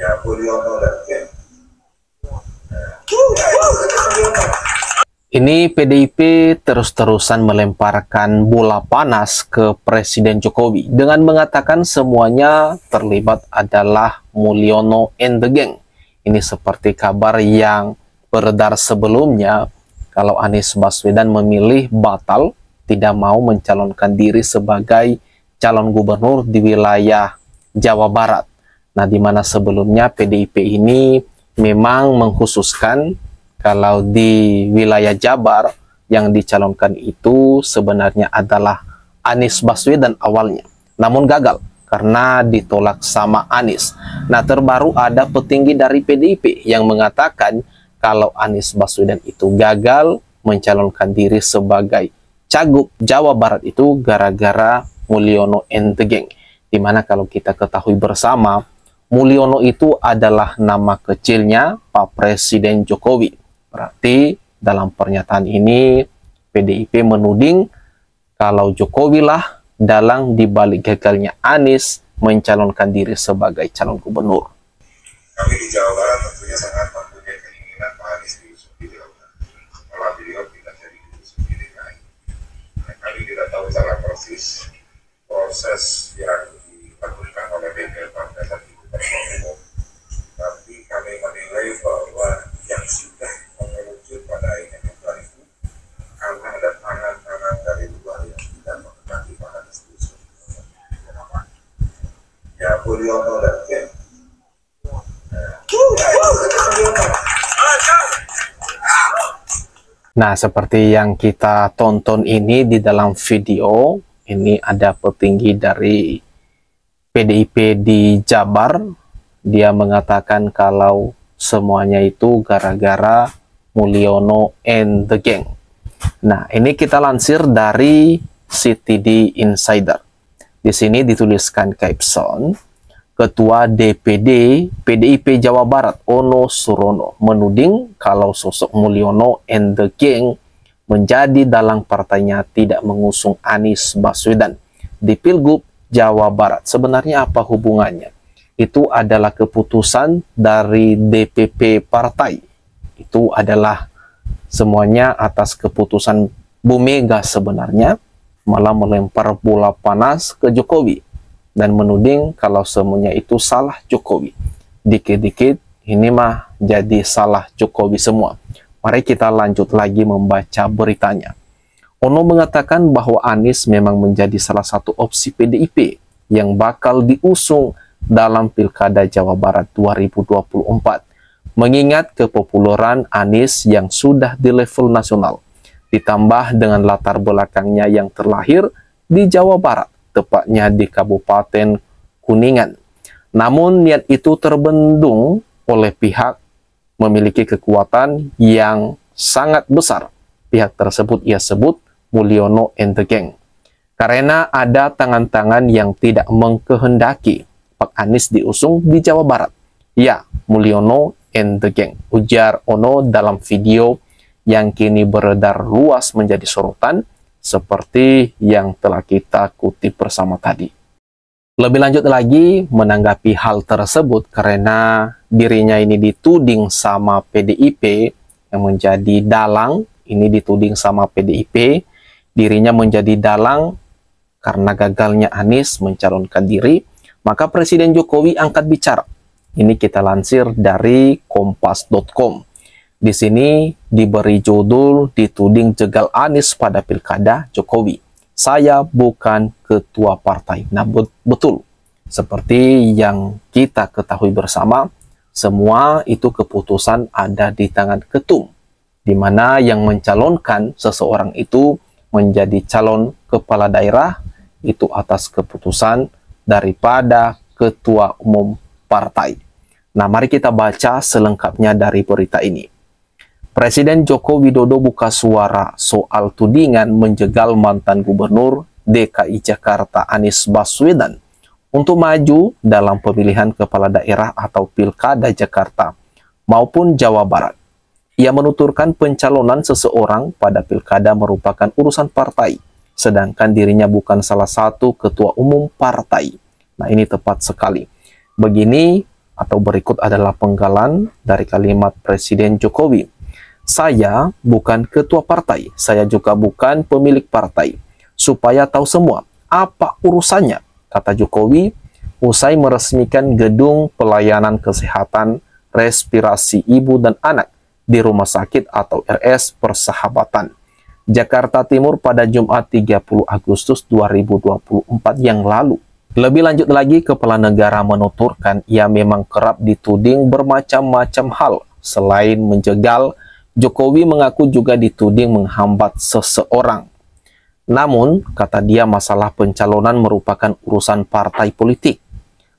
Ya, Mulyono dan Ken. Ini PDIP terus-terusan melemparkan bola panas ke Presiden Jokowi dengan mengatakan semuanya terlibat adalah Mulyono and the gang. Ini seperti kabar yang beredar sebelumnya kalau Anies Baswedan memilih batal tidak mau mencalonkan diri sebagai calon gubernur di wilayah Jawa Barat. Nah, di mana sebelumnya PDIP ini memang mengkhususkan kalau di wilayah Jabar yang dicalonkan itu sebenarnya adalah Anies Baswedan awalnya. Namun gagal karena ditolak sama Anies. Nah, terbaru ada petinggi dari PDIP yang mengatakan kalau Anies Baswedan itu gagal mencalonkan diri sebagai cagup Jawa Barat itu gara-gara Mulyono and the gang. Dimana kalau kita ketahui bersama, Mulyono itu adalah nama kecilnya Pak Presiden Jokowi. Berarti dalam pernyataan ini PDIP menuding kalau Jokowi lah dalang dibalik gagalnya Anies mencalonkan diri sebagai calon gubernur. Kami di Jawa Barat tentunya sangat mempunyai keinginan Pak Anies diusung di Jawa Barat. Kalau beliau tidak jadi diusung di DKI. Nah, kami tidak tahu secara persis proses yang dilakukan oleh DPR pada saat itu umum. Tapi kami menilai bahwa yang sudah mengerucut pada IMF itu karena ada tangan-tangan dari luar yang tidak mengenali Pak Anies diusung. Ya, Mulyono dan Ken. Nah, seperti yang kita tonton ini di dalam video, ini ada petinggi dari PDIP di Jabar. Dia mengatakan kalau semuanya itu gara-gara Mulyono and the gang. Nah, ini kita lansir dari CTD Insider. Di sini dituliskan caption, Ketua DPD PDIP Jawa Barat Ono Surono menuding kalau sosok Mulyono and the gang menjadi dalang partainya tidak mengusung Anies Baswedan di Pilgub Jawa Barat. Sebenarnya apa hubungannya? Itu adalah keputusan dari DPP partai. Itu adalah semuanya atas keputusan Bu Mega sebenarnya, malah melempar bola panas ke Jokowi dan menuding kalau semuanya itu salah Jokowi. Dikit-dikit ini mah jadi salah Jokowi semua. Mari kita lanjut lagi membaca beritanya. Ono mengatakan bahwa Anies memang menjadi salah satu opsi PDIP yang bakal diusung dalam Pilkada Jawa Barat 2024. Mengingat kepopuleran Anies yang sudah di level nasional, ditambah dengan latar belakangnya yang terlahir di Jawa Barat, tepatnya di Kabupaten Kuningan. Namun niat itu terbendung oleh pihak memiliki kekuatan yang sangat besar. Pihak tersebut ia sebut Mulyono and the gang. Karena ada tangan-tangan yang tidak mengkehendaki Pak Anies diusung di Jawa Barat. Ya, Mulyono and the gang, ujar Ono dalam video yang kini beredar luas menjadi sorotan seperti yang telah kita kutip bersama tadi. Lebih lanjut lagi menanggapi hal tersebut karena dirinya ini dituding sama PDIP yang menjadi dalang, ini dituding sama PDIP, dirinya menjadi dalang karena gagalnya Anies mencalonkan diri, maka Presiden Jokowi angkat bicara. Ini kita lansir dari kompas.com. Di sini diberi judul dituding jegal Anies pada Pilkada Jokowi. Saya bukan ketua partai. Nah, betul. Seperti yang kita ketahui bersama, semua itu keputusan ada di tangan ketum. Di mana yang mencalonkan seseorang itu menjadi calon kepala daerah itu atas keputusan daripada ketua umum partai. Nah, mari kita baca selengkapnya dari berita ini. Presiden Joko Widodo buka suara soal tudingan menjegal mantan gubernur DKI Jakarta Anies Baswedan untuk maju dalam pemilihan kepala daerah atau Pilkada Jakarta maupun Jawa Barat. Ia menuturkan pencalonan seseorang pada Pilkada merupakan urusan partai, sedangkan dirinya bukan salah satu ketua umum partai. Nah, ini tepat sekali. Begini atau berikut adalah penggalan dari kalimat Presiden Jokowi. Saya bukan ketua partai, saya juga bukan pemilik partai. Supaya tahu semua, apa urusannya, kata Jokowi usai meresmikan gedung pelayanan kesehatan respirasi ibu dan anak di Rumah Sakit atau RS Persahabatan, Jakarta Timur pada Jumat 30 Agustus 2024 yang lalu. Lebih lanjut lagi, kepala negara menuturkan ia memang kerap dituding bermacam-macam hal. Selain menjegal, Jokowi mengaku juga dituding menghambat seseorang. Namun, kata dia, masalah pencalonan merupakan urusan partai politik.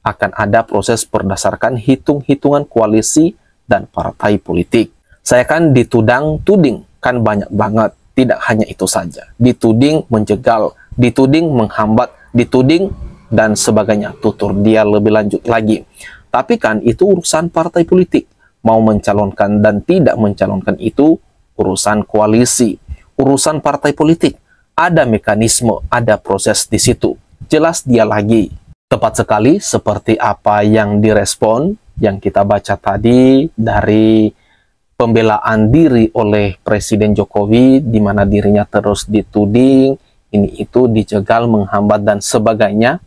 Akan ada proses berdasarkan hitung-hitungan koalisi dan partai politik. Saya kan dituding, kan banyak banget. Tidak hanya itu saja. Dituding menjegal, dituding menghambat, dituding dan sebagainya. Tutur dia lebih lanjut lagi. Tapi kan itu urusan partai politik. Mau mencalonkan dan tidak mencalonkan itu urusan koalisi, urusan partai politik. Ada mekanisme, ada proses di situ. Jelas dia lagi. Tepat sekali seperti apa yang direspon, yang kita baca tadi dari pembelaan diri oleh Presiden Jokowi, di mana dirinya terus dituding, ini itu dijegal, menghambat, dan sebagainya.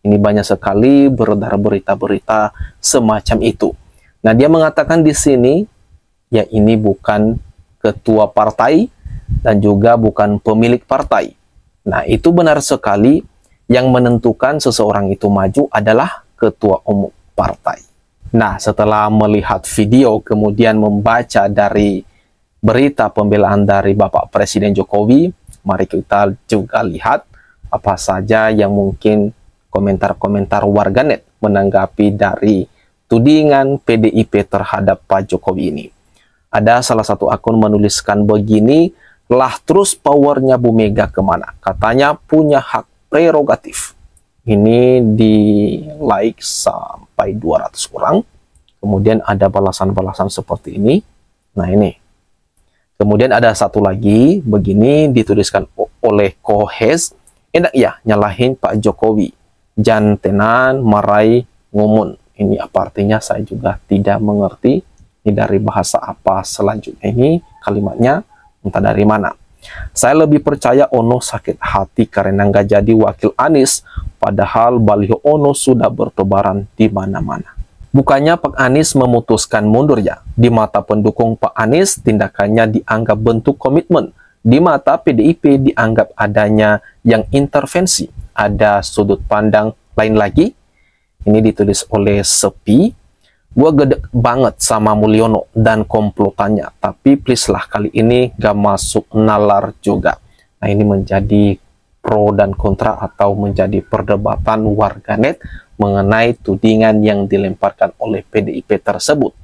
Ini banyak sekali beredar berita-berita semacam itu. Nah, dia mengatakan di sini, ya ini bukan ketua partai dan juga bukan pemilik partai. Nah, itu benar sekali, yang menentukan seseorang itu maju adalah ketua umum partai. Nah, setelah melihat video, kemudian membaca dari berita pembelaan dari Bapak Presiden Jokowi, mari kita juga lihat apa saja yang mungkin komentar-komentar warganet menanggapi dari tudingan PDIP terhadap Pak Jokowi ini. Ada salah satu akun menuliskan begini, lah terus powernya Bu Mega kemana? Katanya punya hak prerogatif. Ini di like sampai 200 orang. Kemudian ada balasan-balasan seperti ini. Nah ini. Kemudian ada satu lagi, begini dituliskan oleh Kohes, enak ya nyalahin Pak Jokowi. Jan tenan marai ngumun. Ini apa artinya saya juga tidak mengerti. Ini dari bahasa apa selanjutnya ini kalimatnya, entah dari mana. Saya lebih percaya Ono sakit hati karena nggak jadi wakil Anies, padahal baliho Ono sudah bertebaran di mana-mana. Bukannya Pak Anies memutuskan mundur ya. Di mata pendukung Pak Anies, tindakannya dianggap bentuk komitmen. Di mata PDIP dianggap adanya yang intervensi. Ada sudut pandang lain lagi. Ini ditulis oleh Sepi. Gua gede banget sama Mulyono dan komplotannya, tapi please lah kali ini gak masuk nalar juga. Nah, ini menjadi pro dan kontra atau menjadi perdebatan warganet mengenai tudingan yang dilemparkan oleh PDIP tersebut.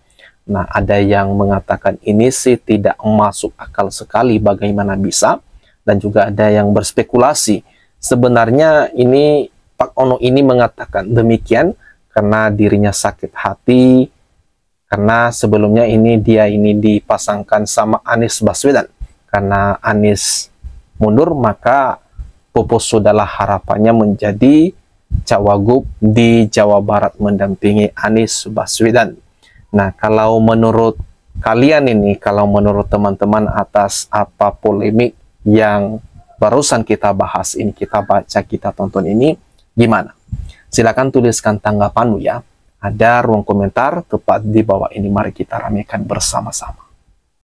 Nah, ada yang mengatakan ini sih tidak masuk akal sekali, bagaimana bisa, dan juga ada yang berspekulasi. Sebenarnya ini Pak Ono ini mengatakan demikian karena dirinya sakit hati, karena sebelumnya dia ini dipasangkan sama Anies Baswedan. Karena Anies mundur, maka pupus sudahlah harapannya menjadi cawagup di Jawa Barat mendampingi Anies Baswedan. Nah, kalau menurut kalian ini, kalau menurut teman-teman atas apa polemik yang barusan kita bahas ini, kita baca, kita tonton ini, gimana? Silakan tuliskan tanggapanmu ya. Ada ruang komentar tepat di bawah ini. Mari kita ramaikan bersama-sama.